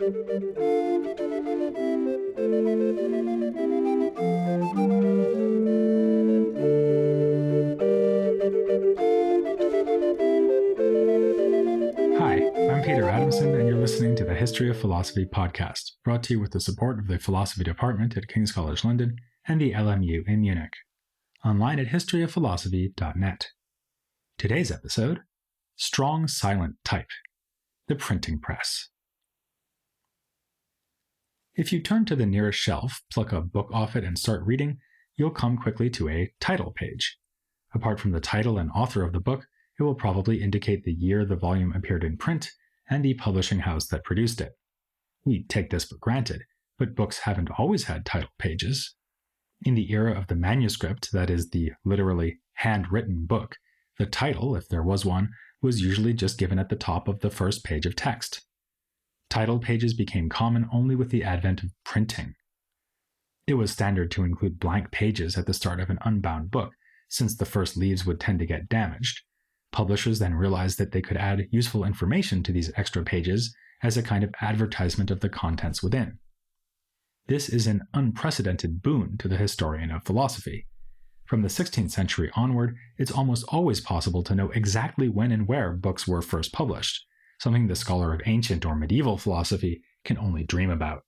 I'm Peter Adamson, and you're listening to the History of Philosophy podcast, brought to you with the support of the Philosophy Department at King's College London and the LMU in Munich. Online at historyofphilosophy.net. Today's episode, Strong Silent Type, the Printing Press. If you turn to the nearest shelf, pluck a book off it, and start reading, you'll come quickly to a title page. Apart from the title and author of the book, it will probably indicate the year the volume appeared in print and the publishing house that produced it. We take this for granted, but books haven't always had title pages. In the era of the manuscript, that is, the literally handwritten book, the title, if there was one, was usually just given at the top of the first page of text. Title pages became common only with the advent of printing. It was standard to include blank pages at the start of an unbound book, since the first leaves would tend to get damaged. Publishers then realized that they could add useful information to these extra pages as a kind of advertisement of the contents within. This is an unprecedented boon to the historian of philosophy. From the 16th century onward, it's almost always possible to know exactly when and where books were first published, something the scholar of ancient or medieval philosophy can only dream about.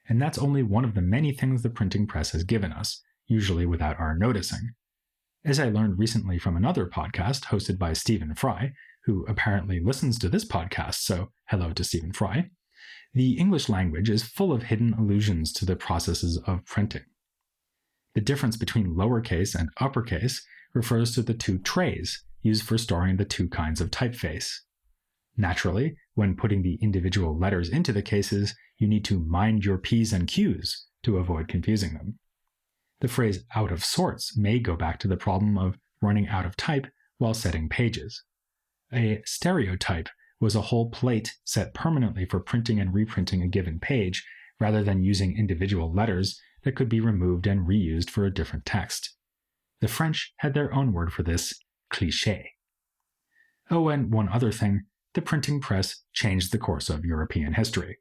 And that's only one of the many things the printing press has given us, usually without our noticing. As I learned recently from another podcast hosted by Stephen Fry, who apparently listens to this podcast, so hello to Stephen Fry, the English language is full of hidden allusions to the processes of printing. The difference between lowercase and uppercase refers to the two trays used for storing the two kinds of typeface. Naturally, when putting the individual letters into the cases, you need to mind your P's and Q's to avoid confusing them. The phrase out of sorts may go back to the problem of running out of type while setting pages. A stereotype was a whole plate set permanently for printing and reprinting a given page, rather than using individual letters that could be removed and reused for a different text. The French had their own word for this, cliché. Oh, and one other thing, the printing press changed the course of European history.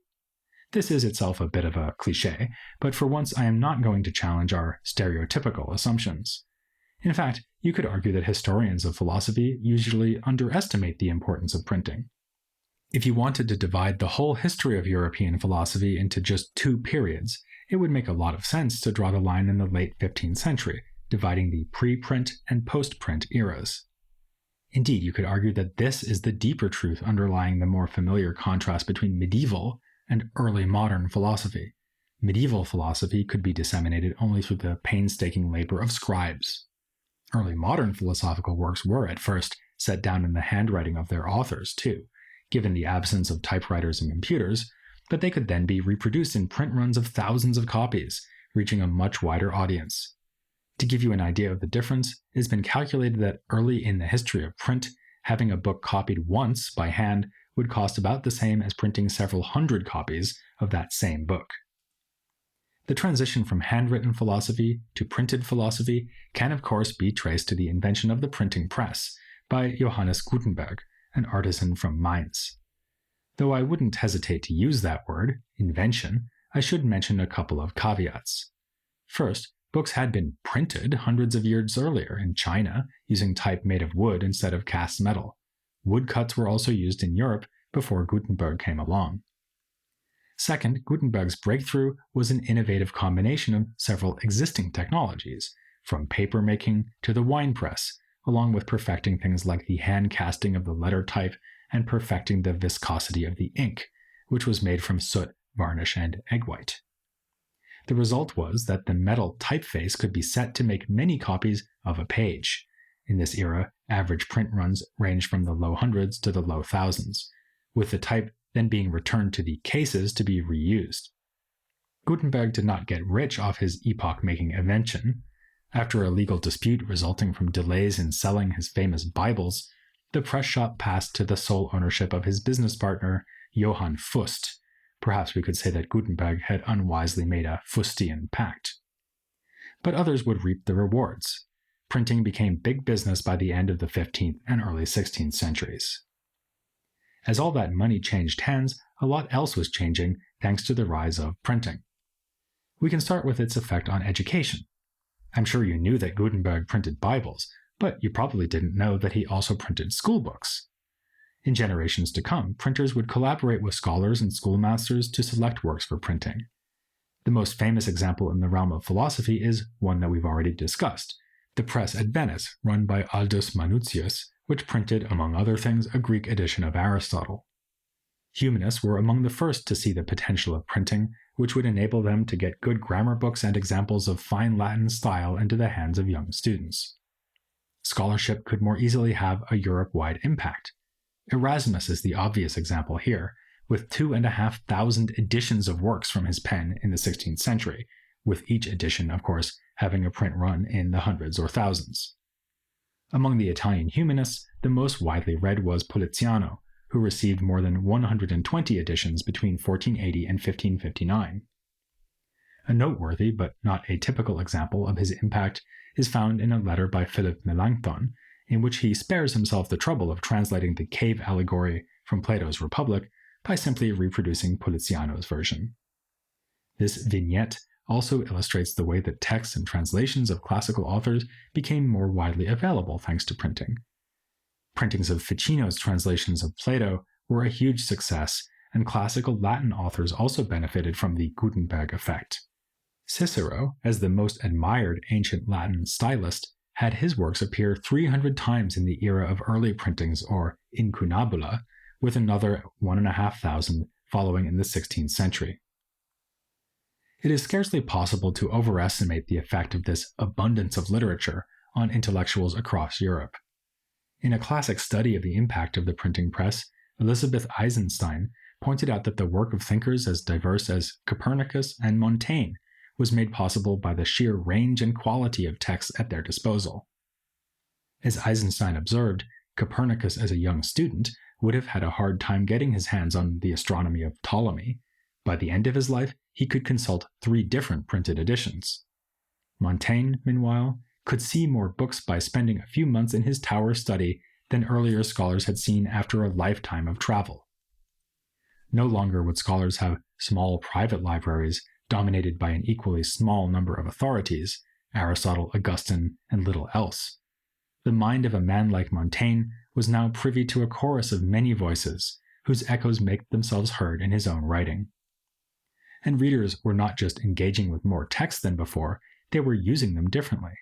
This is itself a bit of a cliché, but for once I am not going to challenge our stereotypical assumptions. In fact, you could argue that historians of philosophy usually underestimate the importance of printing. If you wanted to divide the whole history of European philosophy into just two periods, it would make a lot of sense to draw the line in the late 15th century, dividing the pre-print and post-print eras. Indeed, you could argue that this is the deeper truth underlying the more familiar contrast between medieval and early modern philosophy. Medieval philosophy could be disseminated only through the painstaking labor of scribes. Early modern philosophical works were, at first, set down in the handwriting of their authors, too, given the absence of typewriters and computers, but they could then be reproduced in print runs of thousands of copies, reaching a much wider audience. To give you an idea of the difference, it has been calculated that early in the history of print, having a book copied once by hand would cost about the same as printing several hundred copies of that same book. The transition from handwritten philosophy to printed philosophy can of course be traced to the invention of the printing press by Johannes Gutenberg, an artisan from Mainz. Though I wouldn't hesitate to use that word, invention, I should mention a couple of caveats. First, books had been printed hundreds of years earlier in China using type made of wood instead of cast metal. Woodcuts were also used in Europe before Gutenberg came along. Second, Gutenberg's breakthrough was an innovative combination of several existing technologies, from paper making to the wine press, along with perfecting things like the hand casting of the letter type and perfecting the viscosity of the ink, which was made from soot, varnish, and egg white. The result was that the metal typeface could be set to make many copies of a page. In this era, average print runs ranged from the low hundreds to the low thousands, with the type then being returned to the cases to be reused. Gutenberg did not get rich off his epoch-making invention. After a legal dispute resulting from delays in selling his famous Bibles, the press shop passed to the sole ownership of his business partner, Johann Fust. Perhaps we could say that Gutenberg had unwisely made a Fustian pact. But others would reap the rewards. Printing became big business by the end of the 15th and early 16th centuries. As all that money changed hands, a lot else was changing thanks to the rise of printing. We can start with its effect on education. I'm sure you knew that Gutenberg printed Bibles, but you probably didn't know that he also printed school books. In generations to come, printers would collaborate with scholars and schoolmasters to select works for printing. The most famous example in the realm of philosophy is one that we've already discussed, the press at Venice, run by Aldus Manutius, which printed, among other things, a Greek edition of Aristotle. Humanists were among the first to see the potential of printing, which would enable them to get good grammar books and examples of fine Latin style into the hands of young students. Scholarship could more easily have a Europe-wide impact. Erasmus is the obvious example here, with 2,500 editions of works from his pen in the 16th century, with each edition, of course, having a print run in the hundreds or thousands. Among the Italian humanists, the most widely read was Poliziano, who received more than 120 editions between 1480 and 1559. A noteworthy but not atypical example of his impact is found in a letter by Philip Melanchthon, in which he spares himself the trouble of translating the cave allegory from Plato's Republic by simply reproducing Poliziano's version. This vignette also illustrates the way that texts and translations of classical authors became more widely available thanks to printing. Printings of Ficino's translations of Plato were a huge success, and classical Latin authors also benefited from the Gutenberg effect. Cicero, as the most admired ancient Latin stylist, had his works appear 300 times in the era of early printings, or incunabula, with another 1,500 following in the 16th century. It is scarcely possible to overestimate the effect of this abundance of literature on intellectuals across Europe. In a classic study of the impact of the printing press, Elisabeth Eisenstein pointed out that the work of thinkers as diverse as Copernicus and Montaigne was made possible by the sheer range and quality of texts at their disposal. As Eisenstein observed, Copernicus as a young student would have had a hard time getting his hands on the astronomy of Ptolemy. By the end of his life, he could consult 3 different printed editions. Montaigne, meanwhile, could see more books by spending a few months in his tower study than earlier scholars had seen after a lifetime of travel. No longer would scholars have small private libraries dominated by an equally small number of authorities, Aristotle, Augustine, and little else. The mind of a man like Montaigne was now privy to a chorus of many voices, whose echoes make themselves heard in his own writing. And readers were not just engaging with more text than before, they were using them differently.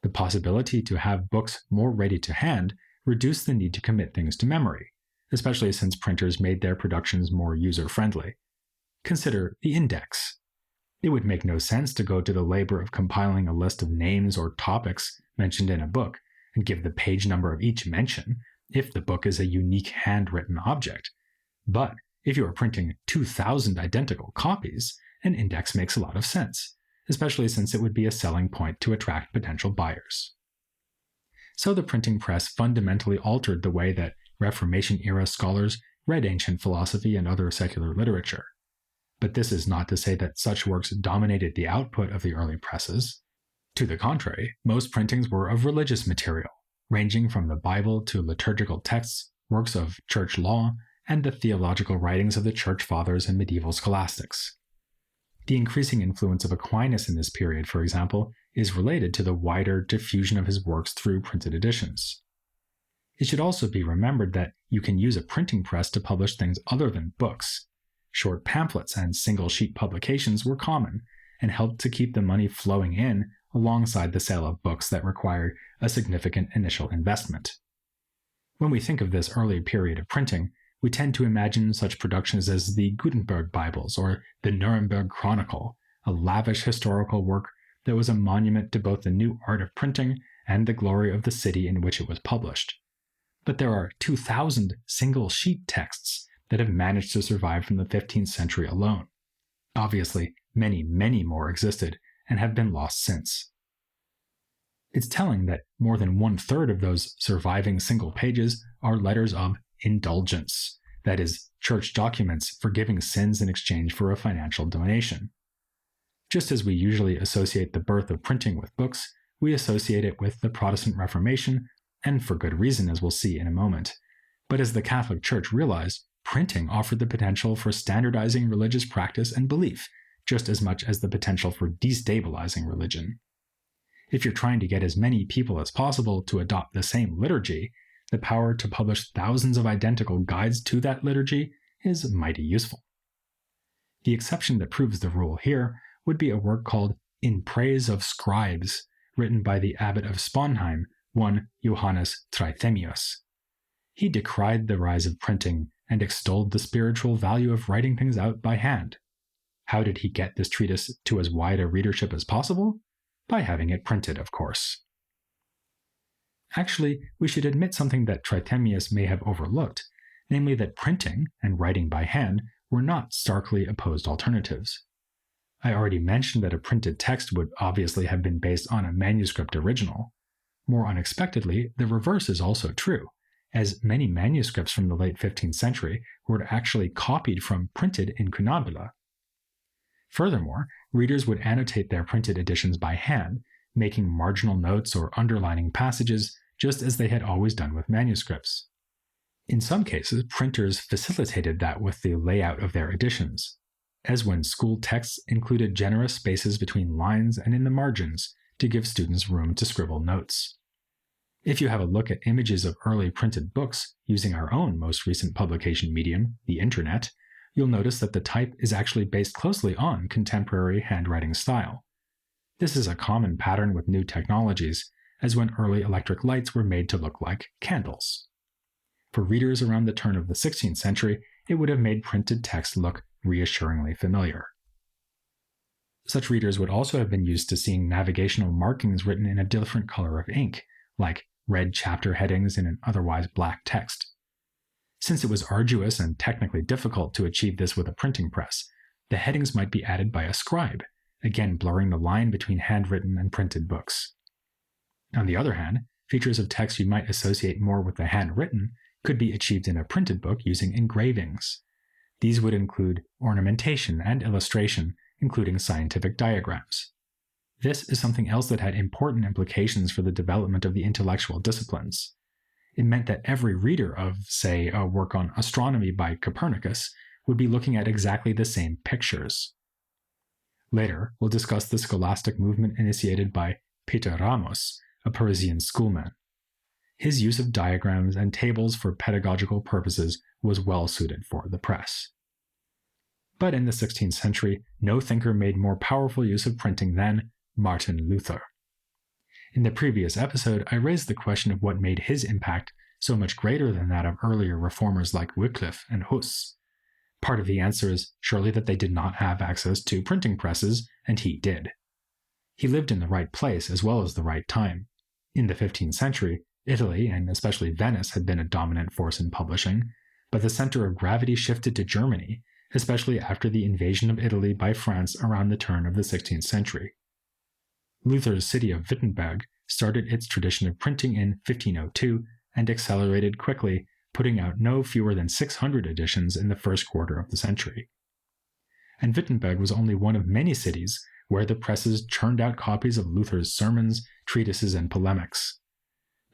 The possibility to have books more ready to hand reduced the need to commit things to memory, especially since printers made their productions more user-friendly. Consider the index. It would make no sense to go to the labor of compiling a list of names or topics mentioned in a book and give the page number of each mention if the book is a unique handwritten object. But if you are printing 2,000 identical copies, an index makes a lot of sense, especially since it would be a selling point to attract potential buyers. So the printing press fundamentally altered the way that Reformation-era scholars read ancient philosophy and other secular literature. But this is not to say that such works dominated the output of the early presses. To the contrary, most printings were of religious material, ranging from the Bible to liturgical texts, works of church law, and the theological writings of the church fathers and medieval scholastics. The increasing influence of Aquinas in this period, for example, is related to the wider diffusion of his works through printed editions. It should also be remembered that you can use a printing press to publish things other than books. Short pamphlets and single-sheet publications were common and helped to keep the money flowing in alongside the sale of books that required a significant initial investment. When we think of this early period of printing, we tend to imagine such productions as the Gutenberg Bibles or the Nuremberg Chronicle, a lavish historical work that was a monument to both the new art of printing and the glory of the city in which it was published. But there are 2,000 single-sheet texts that have managed to survive from the 15th century alone. Obviously, many, many more existed and have been lost since. It's telling that more than 1/3 of those surviving single pages are letters of indulgence, that is, church documents forgiving sins in exchange for a financial donation. Just as we usually associate the birth of printing with books, we associate it with the Protestant Reformation, and for good reason, as we'll see in a moment. But as the Catholic Church realized, printing offered the potential for standardizing religious practice and belief, just as much as the potential for destabilizing religion. If you're trying to get as many people as possible to adopt the same liturgy, the power to publish thousands of identical guides to that liturgy is mighty useful. The exception that proves the rule here would be a work called In Praise of Scribes, written by the abbot of Sponheim, one Johannes Trithemius. He decried the rise of printing and extolled the spiritual value of writing things out by hand. How did he get this treatise to as wide a readership as possible? By having it printed, of course. Actually, we should admit something that Trithemius may have overlooked, namely that printing and writing by hand were not starkly opposed alternatives. I already mentioned that a printed text would obviously have been based on a manuscript original. More unexpectedly, the reverse is also true, as many manuscripts from the late 15th century were actually copied from printed incunabula. Furthermore, readers would annotate their printed editions by hand, making marginal notes or underlining passages just as they had always done with manuscripts. In some cases, printers facilitated that with the layout of their editions, as when school texts included generous spaces between lines and in the margins to give students room to scribble notes. If you have a look at images of early printed books using our own most recent publication medium, the internet, you'll notice that the type is actually based closely on contemporary handwriting style. This is a common pattern with new technologies, as when early electric lights were made to look like candles. For readers around the turn of the 16th century, it would have made printed text look reassuringly familiar. Such readers would also have been used to seeing navigational markings written in a different color of ink, like red chapter headings in an otherwise black text. Since it was arduous and technically difficult to achieve this with a printing press, the headings might be added by a scribe, again blurring the line between handwritten and printed books. On the other hand, features of text you might associate more with the handwritten could be achieved in a printed book using engravings. These would include ornamentation and illustration, including scientific diagrams. This is something else that had important implications for the development of the intellectual disciplines. It meant that every reader of, say, a work on astronomy by Copernicus would be looking at exactly the same pictures. Later, we'll discuss the scholastic movement initiated by Peter Ramos, a Parisian schoolman. His use of diagrams and tables for pedagogical purposes was well suited for the press. But in the 16th century, no thinker made more powerful use of printing than Martin Luther. In the previous episode, I raised the question of what made his impact so much greater than that of earlier reformers like Wycliffe and Hus. Part of the answer is surely that they did not have access to printing presses, and he did. He lived in the right place as well as the right time. In the 15th century, Italy, and especially Venice, had been a dominant force in publishing, but the center of gravity shifted to Germany, especially after the invasion of Italy by France around the turn of the 16th century. Luther's city of Wittenberg started its tradition of printing in 1502 and accelerated quickly, putting out no fewer than 600 editions in the first quarter of the century. And Wittenberg was only one of many cities where the presses churned out copies of Luther's sermons, treatises, and polemics.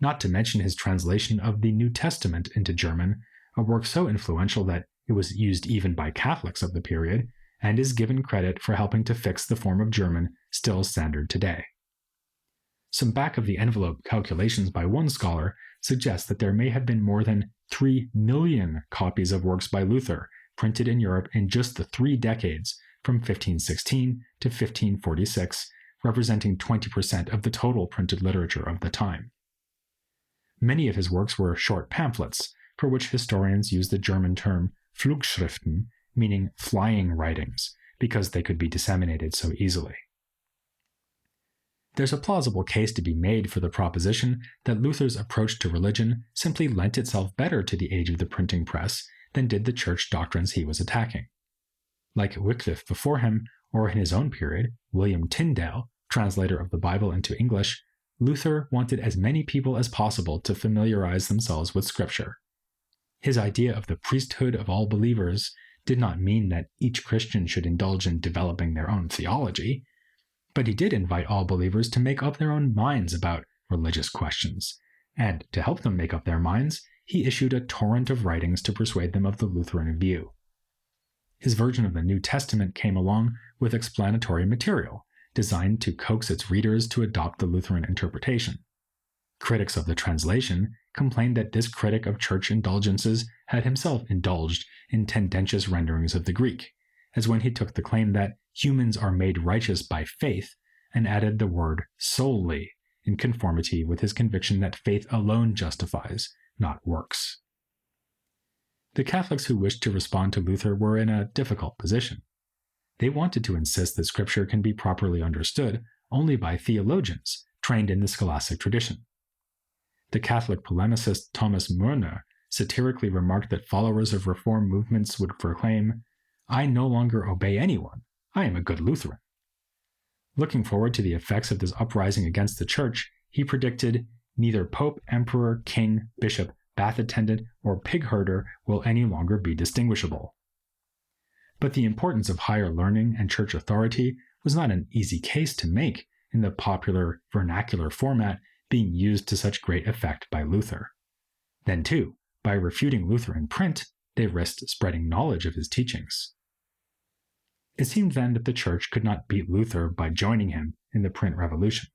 Not to mention his translation of the New Testament into German, a work so influential that it was used even by Catholics of the period, and is given credit for helping to fix the form of German still standard today. Some back-of-the-envelope calculations by one scholar suggest that there may have been more than 3 million copies of works by Luther printed in Europe in just the 3 decades from 1516 to 1546, representing 20% of the total printed literature of the time. Many of his works were short pamphlets, for which historians use the German term Flugschriften, meaning flying writings, because they could be disseminated so easily. There's a plausible case to be made for the proposition that Luther's approach to religion simply lent itself better to the age of the printing press than did the church doctrines he was attacking. Like Wycliffe before him, or in his own period, William Tyndale, translator of the Bible into English, Luther wanted as many people as possible to familiarize themselves with Scripture. His idea of the priesthood of all believers did not mean that each Christian should indulge in developing their own theology, but he did invite all believers to make up their own minds about religious questions, and to help them make up their minds, he issued a torrent of writings to persuade them of the Lutheran view. His version of the New Testament came along with explanatory material, designed to coax its readers to adopt the Lutheran interpretation. Critics of the translation complained that this critic of church indulgences had himself indulged in tendentious renderings of the Greek, as when he took the claim that humans are made righteous by faith and added the word solely in conformity with his conviction that faith alone justifies, not works. The Catholics who wished to respond to Luther were in a difficult position. They wanted to insist that Scripture can be properly understood only by theologians trained in the scholastic tradition. The Catholic polemicist Thomas Mörner satirically remarked that followers of Reform movements would proclaim, "I no longer obey anyone. I am a good Lutheran." Looking forward to the effects of this uprising against the Church, he predicted, "Neither Pope, Emperor, King, Bishop, bath attendant, or pig herder will any longer be distinguishable." But the importance of higher learning and church authority was not an easy case to make in the popular vernacular format being used to such great effect by Luther. Then, too, by refuting Luther in print, they risked spreading knowledge of his teachings. It seemed then that the Church could not beat Luther by joining him in the print revolution.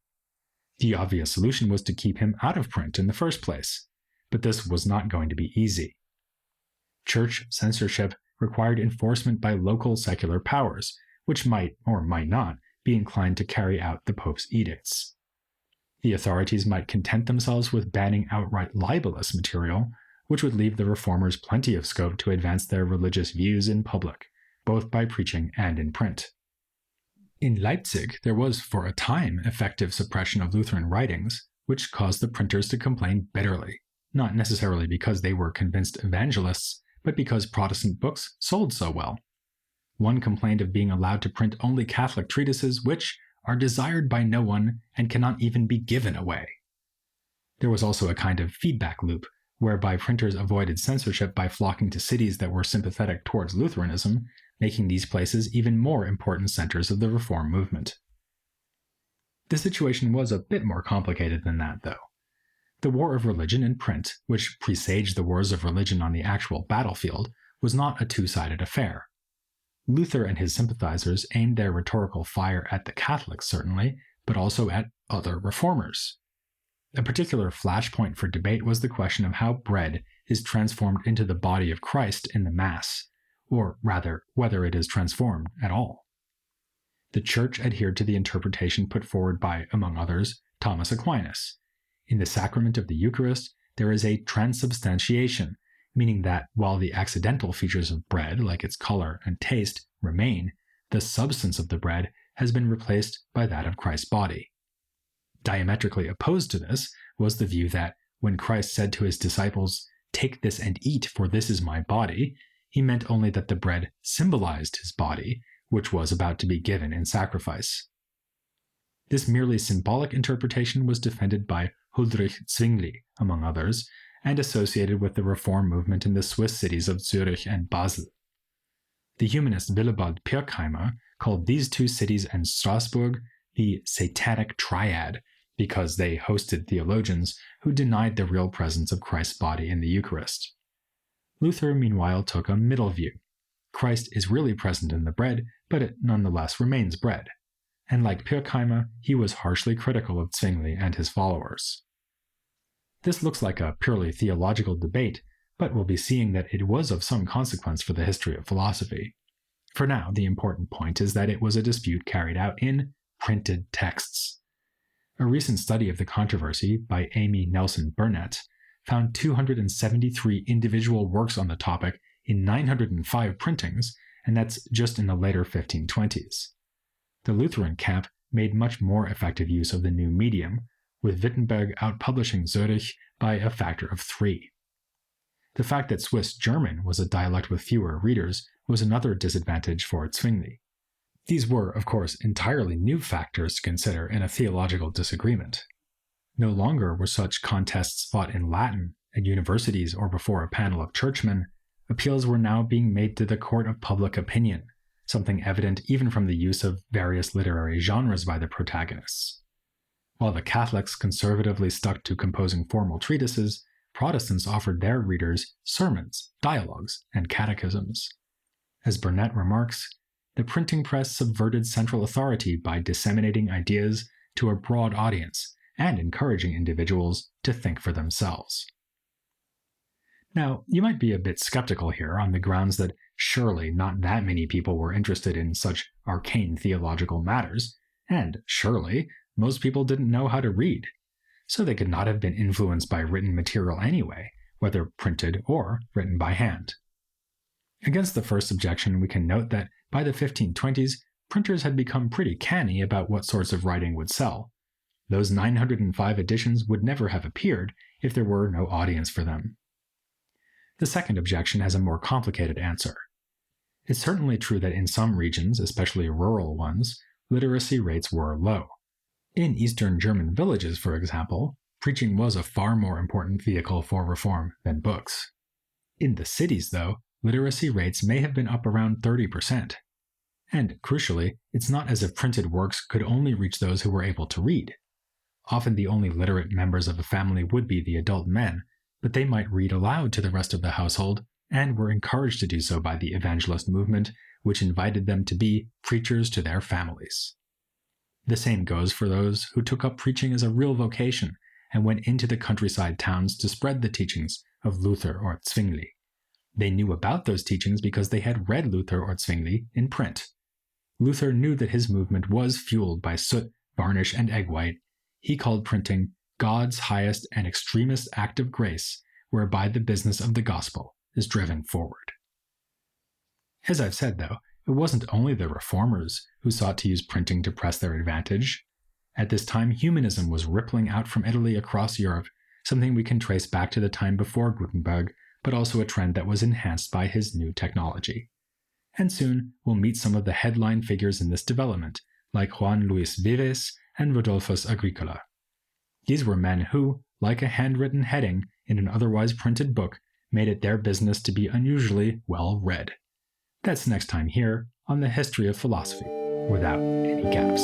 The obvious solution was to keep him out of print in the first place, but this was not going to be easy. Church censorship required enforcement by local secular powers, which might or might not be inclined to carry out the Pope's edicts. The authorities might content themselves with banning outright libelous material, which would leave the reformers plenty of scope to advance their religious views in public, both by preaching and in print. In Leipzig, there was for a time effective suppression of Lutheran writings, which caused the printers to complain bitterly, not necessarily because they were convinced evangelists, but because Protestant books sold so well. One complained of being allowed to print only Catholic treatises which are desired by no one and cannot even be given away. There was also a kind of feedback loop, whereby printers avoided censorship by flocking to cities that were sympathetic towards Lutheranism, making these places even more important centers of the Reform movement. The situation was a bit more complicated than that, though. The war of religion in print, which presaged the wars of religion on the actual battlefield, was not a two-sided affair. Luther and his sympathizers aimed their rhetorical fire at the Catholics, certainly, but also at other reformers. A particular flashpoint for debate was the question of how bread is transformed into the body of Christ in the Mass, or rather, whether it is transformed at all. The Church adhered to the interpretation put forward by, among others, Thomas Aquinas. In the sacrament of the Eucharist, there is a transubstantiation, meaning that while the accidental features of bread, like its color and taste, remain, the substance of the bread has been replaced by that of Christ's body. Diametrically opposed to this was the view that, when Christ said to his disciples, "Take this and eat, for this is my body," he meant only that the bread symbolized his body, which was about to be given in sacrifice. This merely symbolic interpretation was defended by Huldrych Zwingli, among others, and associated with the Reform movement in the Swiss cities of Zurich and Basel. The humanist Willibald Pirkheimer called these two cities and Strasbourg the Satanic Triad because they hosted theologians who denied the real presence of Christ's body in the Eucharist. Luther, meanwhile, took a middle view. Christ is really present in the bread, but it nonetheless remains bread. And like Pirkheimer, he was harshly critical of Zwingli and his followers. This looks like a purely theological debate, but we'll be seeing that it was of some consequence for the history of philosophy. For now, the important point is that it was a dispute carried out in printed texts. A recent study of the controversy by Amy Nelson Burnett found 273 individual works on the topic in 905 printings, and that's just in the later 1520s. The Lutheran camp made much more effective use of the new medium, with Wittenberg outpublishing Zurich by a factor of 3. The fact that Swiss German was a dialect with fewer readers was another disadvantage for Zwingli. These were, of course, entirely new factors to consider in a theological disagreement. No longer were such contests fought in Latin at universities or before a panel of churchmen. Appeals were now being made to the court of public opinion, something evident even from the use of various literary genres by the protagonists. While the Catholics conservatively stuck to composing formal treatises, Protestants offered their readers sermons, dialogues, and catechisms. As Burnet remarks, the printing press subverted central authority by disseminating ideas to a broad audience and encouraging individuals to think for themselves. Now, you might be a bit skeptical here on the grounds that surely not that many people were interested in such arcane theological matters, and surely most people didn't know how to read, so they could not have been influenced by written material anyway, whether printed or written by hand. Against the first objection, we can note that by the 1520s, printers had become pretty canny about what sorts of writing would sell. Those 905 editions would never have appeared if there were no audience for them. The second objection has a more complicated answer. It's certainly true that in some regions, especially rural ones, literacy rates were low. In Eastern German villages, for example, preaching was a far more important vehicle for reform than books. In the cities, though, literacy rates may have been up around 30%. And, crucially, it's not as if printed works could only reach those who were able to read. Often the only literate members of a family would be the adult men, but they might read aloud to the rest of the household, and were encouraged to do so by the evangelist movement, which invited them to be preachers to their families. The same goes for those who took up preaching as a real vocation and went into the countryside towns to spread the teachings of Luther or Zwingli. They knew about those teachings because they had read Luther or Zwingli in print. Luther knew that his movement was fueled by soot, varnish, and egg white. He called printing God's highest and extremest act of grace, whereby the business of the gospel is driven forward. As I've said, though, it wasn't only the reformers who sought to use printing to press their advantage. At this time, humanism was rippling out from Italy across Europe, something we can trace back to the time before Gutenberg, but also a trend that was enhanced by his new technology. And soon, we'll meet some of the headline figures in this development, like Juan Luis Vives and Rodolphus Agricola. These were men who, like a handwritten heading in an otherwise printed book, made it their business to be unusually well read. That's next time here on the History of Philosophy, without any gaps.